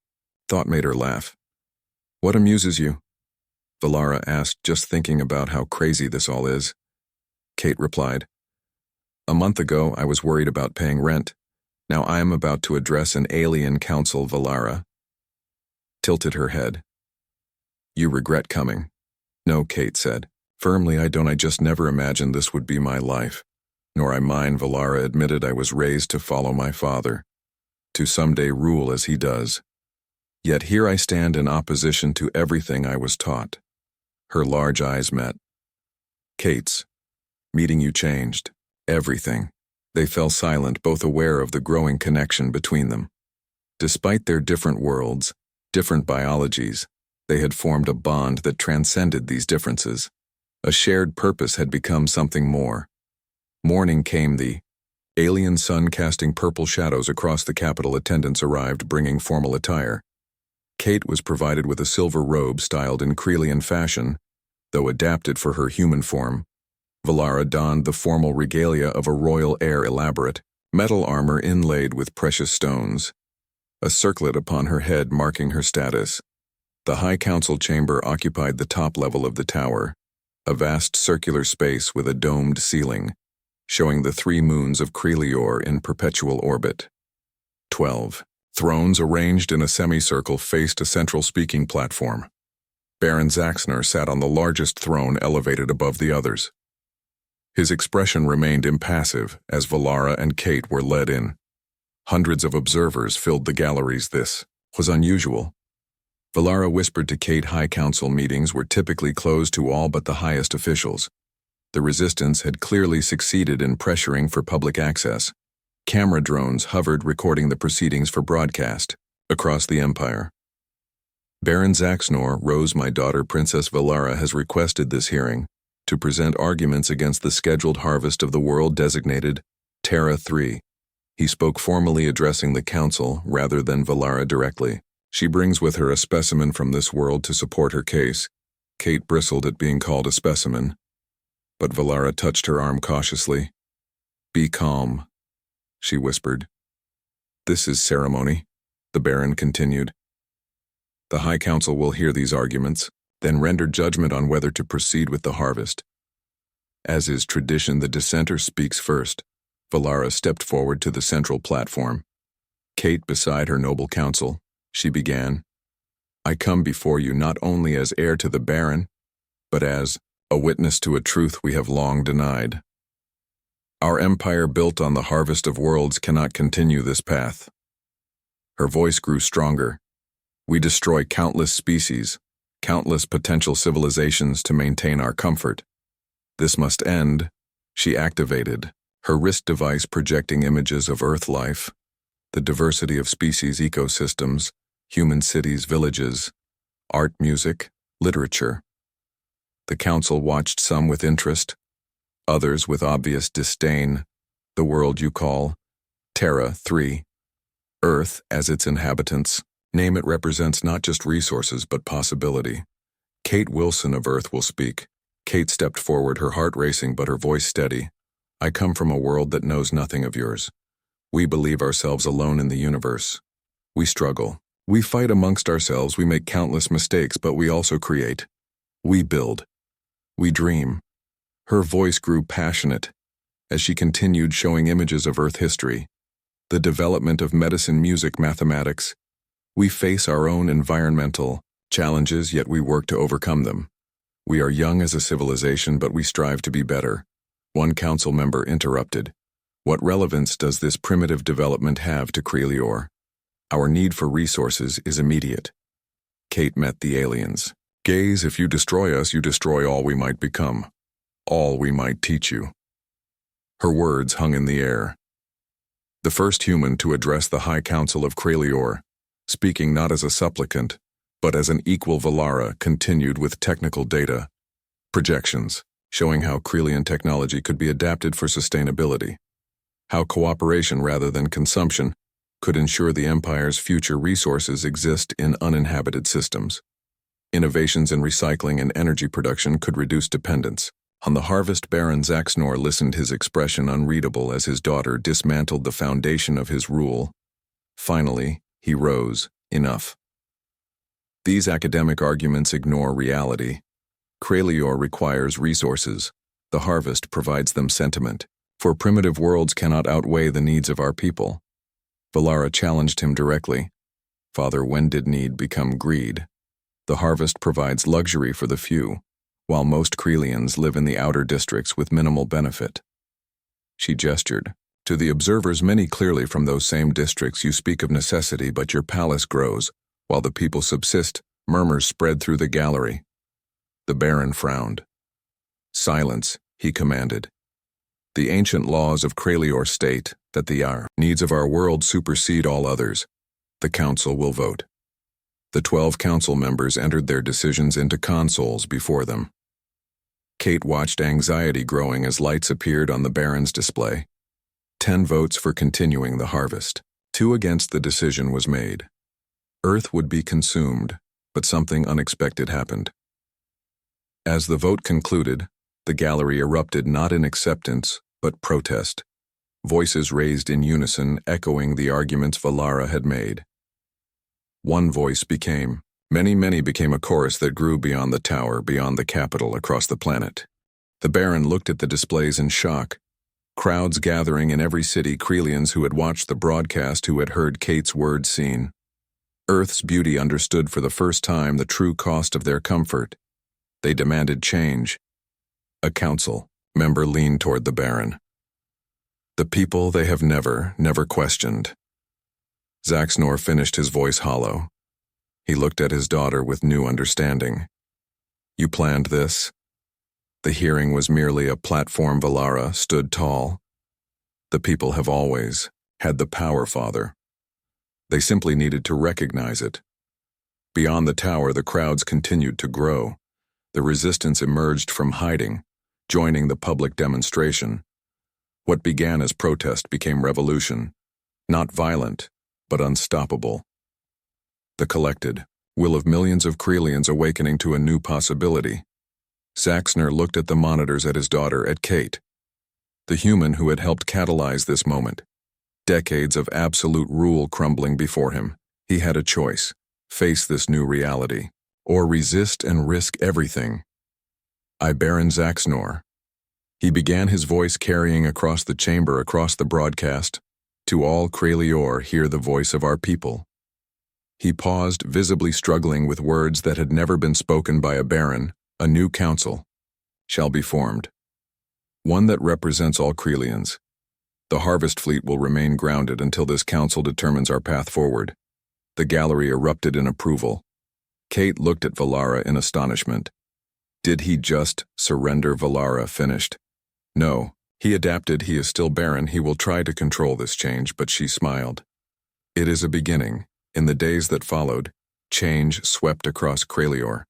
A: thought made her laugh. What amuses you? Valara asked, just thinking about how crazy this all is. Kate replied, A month ago I was worried about paying rent. Now I am about to address an alien council. Valara tilted her head. You regret coming? No, Kate said. Firmly, I don't. I just never imagined this would be my life. Nor I mine, Valara admitted. I was raised to follow my father, to someday rule as he does. Yet here I stand in opposition to everything I was taught. Her large eyes met. Kate's. Meeting you changed. Everything. They fell silent, both aware of the growing connection between them. Despite their different worlds, different biologies, they had formed a bond that transcended these differences. A shared purpose had become something more. Morning came, the alien sun casting purple shadows across the capital. Attendants arrived, bringing formal attire. Kate was provided with a silver robe styled in Krelian fashion, though adapted for her human form. Valara donned the formal regalia of a royal heir, elaborate, metal armor inlaid with precious stones. A circlet upon her head marking her status. The High Council chamber occupied the top level of the tower, a vast circular space with a domed ceiling, showing the 3 moons of Krelior in perpetual orbit. 12. Thrones arranged in a semicircle faced a central speaking platform. Baron Zaxner sat on the largest throne elevated above the others. His expression remained impassive as Valara and Kate were led in. Hundreds of observers filled the galleries. This was unusual. Valara whispered to Kate High Council meetings were typically closed to all but the highest officials. The resistance had clearly succeeded in pressuring for public access. Camera drones hovered recording the proceedings for broadcast across the empire. Baron Zaxnor Rose, my daughter Princess Valara, has requested this hearing to present arguments against the scheduled harvest of the world designated Terra 3. He spoke formally, addressing the council rather than Valara directly. She brings with her a specimen from this world to support her case. Kate bristled at being called a specimen, but Valara touched her arm cautiously. Be calm, she whispered. This is ceremony, the Baron continued. The High Council will hear these arguments, then render judgment on whether to proceed with the harvest. As is tradition, the dissenter speaks first. Valara stepped forward to the central platform. Kate beside her noble council, she began. I come before you not only as heir to the Baron, but as a witness to a truth we have long denied. Our empire built on the harvest of worlds cannot continue this path. Her voice grew stronger. We destroy countless species, countless potential civilizations to maintain our comfort. This must end. She activated her wrist device, projecting images of Earth life, the diversity of species ecosystems, human cities, villages, art, music, literature. The council watched, some with interest, others with obvious disdain. The world you call Terra 3, Earth as its inhabitants. Name it represents not just resources but possibility. Kate Wilson of Earth will speak. Kate stepped forward, her heart racing but her voice steady. I come from a world that knows nothing of yours. We believe ourselves alone in the universe. We struggle. We fight amongst ourselves. We make countless mistakes, but we also create. We build. We dream. Her voice grew passionate as she continued, showing images of Earth history, the development of medicine, music, mathematics. We face our own environmental challenges, yet we work to overcome them. We are young as a civilization, but we strive to be better. One council member interrupted. What relevance does this primitive development have to Krelior? Our need for resources is immediate. Kate met the aliens. Gaze, if you destroy us, you destroy all we might become, all we might teach you. Her words hung in the air. The first human to address the High Council of Krelior, speaking not as a supplicant, but as an equal, Valara continued with technical data, projections, showing how Krelian technology could be adapted for sustainability, how cooperation rather than consumption could ensure the Empire's future resources exist in uninhabited systems. Innovations in recycling and energy production could reduce dependence on the harvest. Baron Zaxnor listened, his expression unreadable as his daughter dismantled the foundation of his rule. Finally, he rose. Enough. These academic arguments ignore reality. Krelior requires resources. The harvest provides them sentiment. For primitive worlds cannot outweigh the needs of our people. Valara challenged him directly. Father, when did need become greed? The harvest provides luxury for the few, while most Krelians live in the outer districts with minimal benefit. She gestured. To the observers, many clearly from those same districts, you speak of necessity, but your palace grows, while the people subsist. Murmurs spread through the gallery. The Baron frowned. Silence, he commanded. The ancient laws of Krelior state that the needs of our world supersede all others. The council will vote. The 12 council members entered their decisions into consoles before them. Kate watched, anxiety growing as lights appeared on the Baron's display. 10 votes for continuing the harvest. 2 against. The decision was made. Earth would be consumed, but something unexpected happened. As the vote concluded, the gallery erupted not in acceptance, but protest. Voices raised in unison, echoing the arguments Valara had made. One voice became, many became a chorus that grew beyond the tower, beyond the capital, across the planet. The Baron looked at the displays in shock. Crowds gathering in every city, Krelians who had watched the broadcast, who had heard Kate's words seen. Earth's beauty understood for the first time the true cost of their comfort. They demanded change. A council, Member leaned toward the Baron. The people they have never questioned. Zaxnor finished, his voice hollow. He looked at his daughter with new understanding. You planned this? The hearing was merely a platform. Valara stood tall. The people have always had the power, Father. They simply needed to recognize it. Beyond the tower, the crowds continued to grow. The resistance emerged from hiding, joining the public demonstration. What began as protest became revolution, not violent, but unstoppable. The collected will of millions of Krelians awakening to a new possibility. Zaxner looked at the monitors, at his daughter, at Kate, the human who had helped catalyze this moment. Decades of absolute rule crumbling before him. He had a choice: face this new reality, or resist and risk everything. I, Baron Zaxnor. He began, his voice carrying across the chamber, across the broadcast. To all Krelior, hear the voice of our people. He paused, visibly struggling with words that had never been spoken by a Baron. A new council shall be formed. One that represents all Krelians. The harvest fleet will remain grounded until this council determines our path forward. The gallery erupted in approval. Kate looked at Valara in astonishment. Did he just surrender? Valara finished. No, he adapted. He is still Baron. He will try to control this change, but she smiled. It is a beginning. In the days that followed, change swept across Krelior.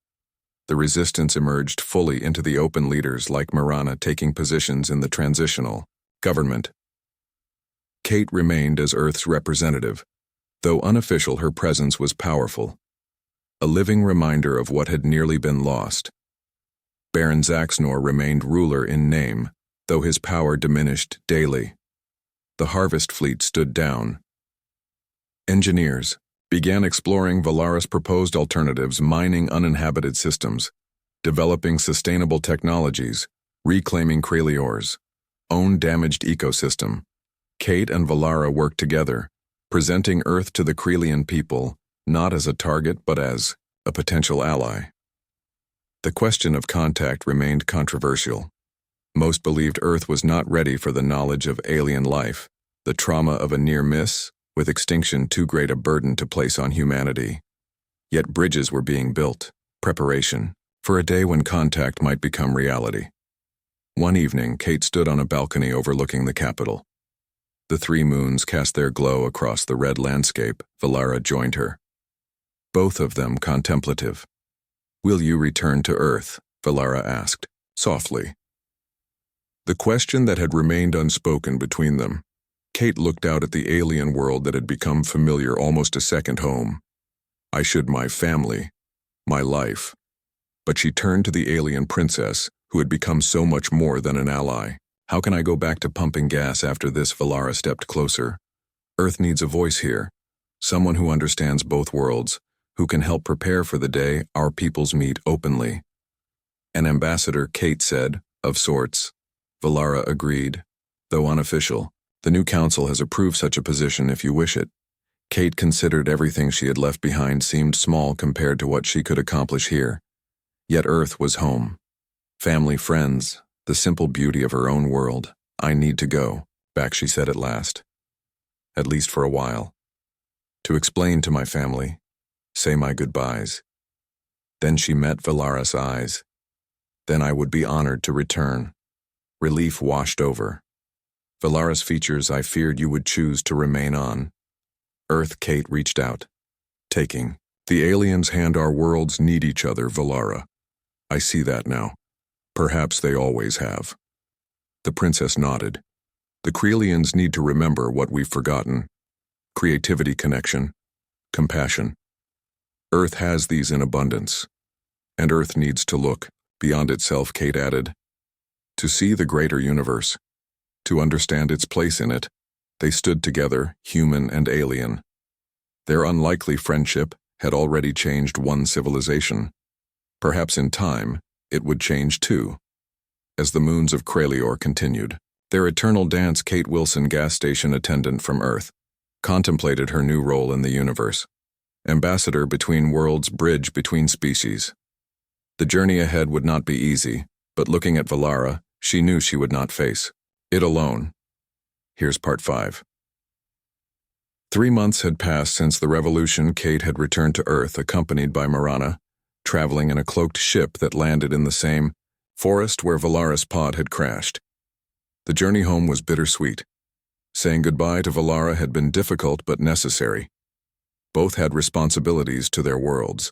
A: The resistance emerged fully into the open, leaders like Marana taking positions in the transitional government. Kate remained as Earth's representative. Though unofficial, her presence was powerful. A living reminder of what had nearly been lost. Baron Zaxnor remained ruler in name, though his power diminished daily. The harvest fleet stood down. Engineers began exploring Valara's proposed alternatives, mining uninhabited systems, developing sustainable technologies, reclaiming Krelior's own damaged ecosystem. Kate and Valara worked together, presenting Earth to the Krelian people, not as a target but as a potential ally. The question of contact remained controversial. Most believed Earth was not ready for the knowledge of alien life, the trauma of a near miss, with extinction too great a burden to place on humanity. Yet bridges were being built, preparation for a day when contact might become reality. One evening, Kate stood on a balcony overlooking the capital. The three moons cast their glow across the red landscape. Valara joined her, both of them contemplative. Will you return to Earth? Valara asked, softly. The question that had remained unspoken between them. Kate looked out at the alien world that had become familiar, almost a second home. I should my family, my life. But she turned to the alien princess, who had become so much more than an ally. How can I go back to pumping gas after this? Valara stepped closer. Earth needs a voice here. Someone who understands both worlds, who can help prepare for the day our peoples meet openly. An ambassador, Kate said, of sorts. Valara agreed. Though unofficial, the new council has approved such a position if you wish it. Kate considered everything she had left behind seemed small compared to what she could accomplish here. Yet Earth was home. Family, friends, the simple beauty of her own world. I need to go back, she said at last. At least for a while. To explain to my family, say my goodbyes. Then she met Valara's eyes. Then I would be honored to return. Relief washed over. Valara's features, I feared you would choose to remain on. Earth. Kate reached out, taking. The aliens and our worlds need each other, Valara. I see that now. Perhaps they always have. The princess nodded. The Krelians need to remember what we've forgotten. Creativity, connection, compassion. Earth has these in abundance. And Earth needs to look beyond itself, Kate added. To see the greater universe. To understand its place in it. They stood together, human and alien. Their unlikely friendship had already changed one civilization. Perhaps in time, it would change too. As the moons of Krelior continued, their eternal dance, Kate Wilson, gas station attendant from Earth, contemplated her new role in the universe. Ambassador between worlds, bridge between species. The journey ahead would not be easy, but looking at Valara, she knew she would not face it alone. Here's part 5. 3 months had passed since the revolution. Kate had returned to Earth accompanied by Mirana, traveling in a cloaked ship that landed in the same forest where Valara's pod had crashed. The journey home was bittersweet. Saying goodbye to Valara had been difficult but necessary. Both had responsibilities to their worlds.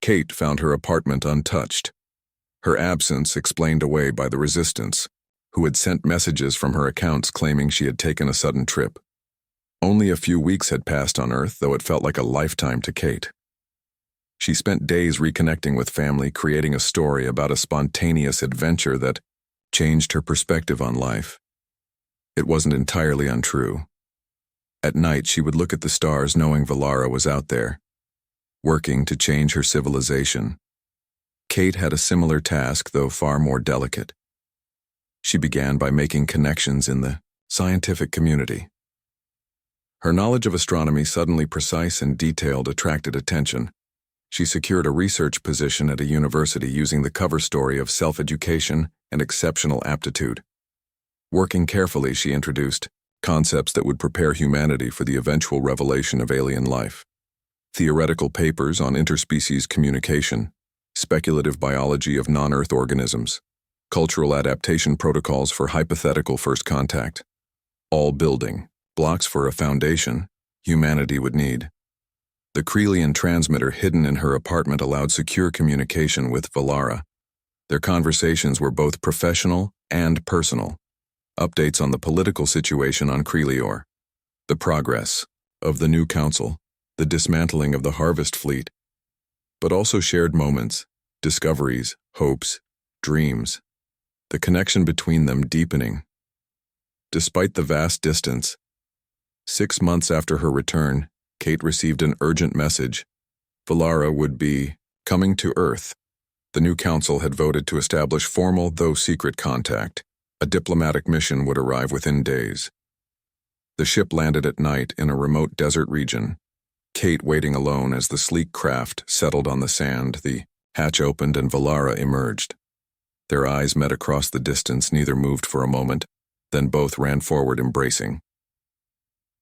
A: Kate found her apartment untouched, her absence explained away by the Resistance, who had sent messages from her accounts claiming she had taken a sudden trip. Only a few weeks had passed on Earth, though it felt like a lifetime to Kate. She spent days reconnecting with family, creating a story about a spontaneous adventure that changed her perspective on life. It wasn't entirely untrue. At night, she would look at the stars knowing Valara was out there, working to change her civilization. Kate had a similar task, though far more delicate. She began by making connections in the scientific community. Her knowledge of astronomy, suddenly precise and detailed, attracted attention. She secured a research position at a university using the cover story of self-education and exceptional aptitude. Working carefully, she introduced concepts that would prepare humanity for the eventual revelation of alien life. Theoretical papers on interspecies communication, speculative biology of non-Earth organisms, cultural adaptation protocols for hypothetical first contact, all building blocks for a foundation humanity would need. The Krelian transmitter hidden in her apartment allowed secure communication with Valara. Their conversations were both professional and personal. Updates on the political situation on Krelior, the progress of the new council, the dismantling of the Harvest Fleet, but also shared moments, discoveries, hopes, dreams, the connection between them deepening. Despite the vast distance, 6 months after her return, Kate received an urgent message. Valara would be coming to Earth. The new council had voted to establish formal, though secret, contact. A diplomatic mission would arrive within days. The ship landed at night in a remote desert region. Kate waiting alone as the sleek craft settled on the sand. The hatch opened and Valara emerged. Their eyes met across the distance. Neither moved for a moment, then both ran forward, embracing.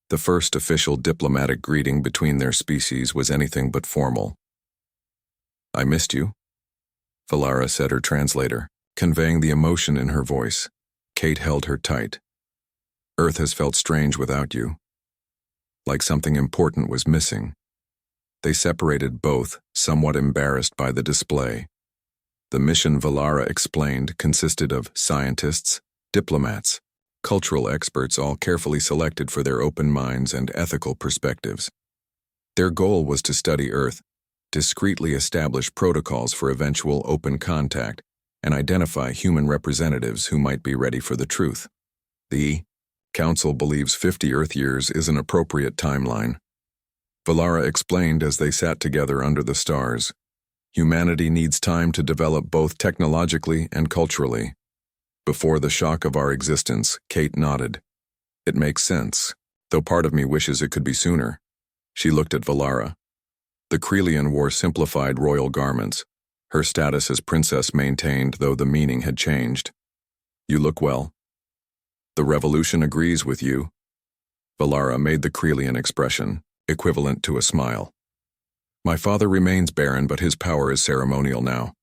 A: The first official diplomatic greeting between their species was anything but formal. "I missed you," Valara said, her translator, conveying the emotion in her voice. Kate held her tight. "Earth has felt strange without you. Like something important was missing." They separated, both somewhat embarrassed by the display. The mission, Valara explained, consisted of scientists, diplomats, cultural experts, all carefully selected for their open minds and ethical perspectives. Their goal was to study Earth, discreetly establish protocols for eventual open contact, and identify human representatives who might be ready for the truth. The Council believes 50 Earth years is an appropriate timeline. Valara explained as they sat together under the stars. Humanity needs time to develop both technologically and culturally. Before the shock of our existence, Kate nodded. "It makes sense, though part of me wishes it could be sooner." She looked at Valara. The Krelian wore simplified royal garments. Her status as princess maintained, though the meaning had changed. "You look well." "The revolution agrees with you." Valara made the Krelian expression, equivalent to a smile. "My father remains barren, but his power is ceremonial now.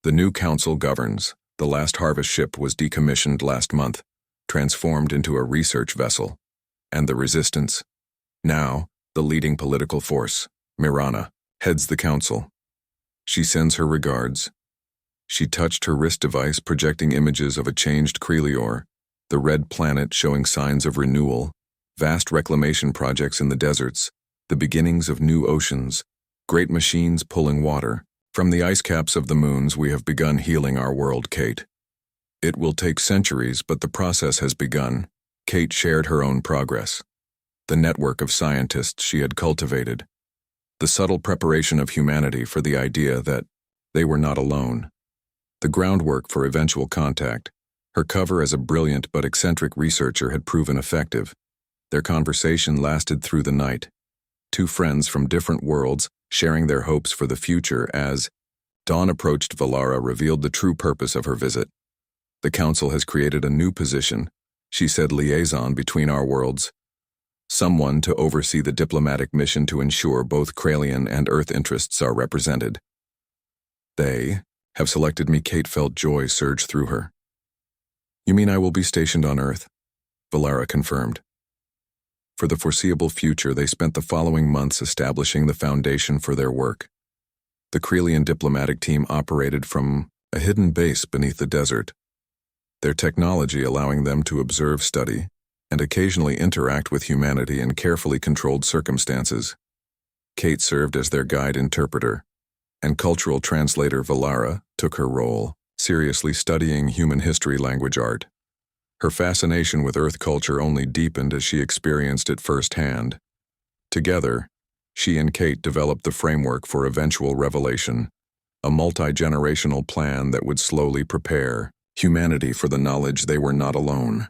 A: The new council governs. The last harvest ship was decommissioned last month, transformed into a research vessel. And the Resistance, now the leading political force, Mirana, heads the council. She sends her regards." She touched her wrist device, projecting images of a changed Krelior, the red planet showing signs of renewal, vast reclamation projects in the deserts, the beginnings of new oceans, great machines pulling water. "From the ice caps of the moons, we have begun healing our world, Kate. It will take centuries, but the process has begun." Kate shared her own progress. The network of scientists she had cultivated. The subtle preparation of humanity for the idea that they were not alone. The groundwork for eventual contact. Her cover as a brilliant but eccentric researcher had proven effective. Their conversation lasted through the night. Two friends from different worlds sharing their hopes for the future. As dawn approached, Valara revealed the true purpose of her visit. The Council has created a new position, she said, liaison between our worlds. Someone to oversee the diplomatic mission to ensure both Kralian and Earth interests are represented. They have selected me. Kate felt joy surge through her. You mean I will be stationed on Earth? Valara confirmed. For the foreseeable future, they spent the following months establishing the foundation for their work. The Kralian diplomatic team operated from a hidden base beneath the desert, their technology allowing them to observe, study, and occasionally interact with humanity in carefully controlled circumstances. Kate served as their guide interpreter, and cultural translator Valara took her role, seriously studying human history, language, art. Her fascination with Earth culture only deepened as she experienced it firsthand. Together, she and Kate developed the framework for eventual revelation, a multi-generational plan that would slowly prepare humanity for the knowledge they were not alone.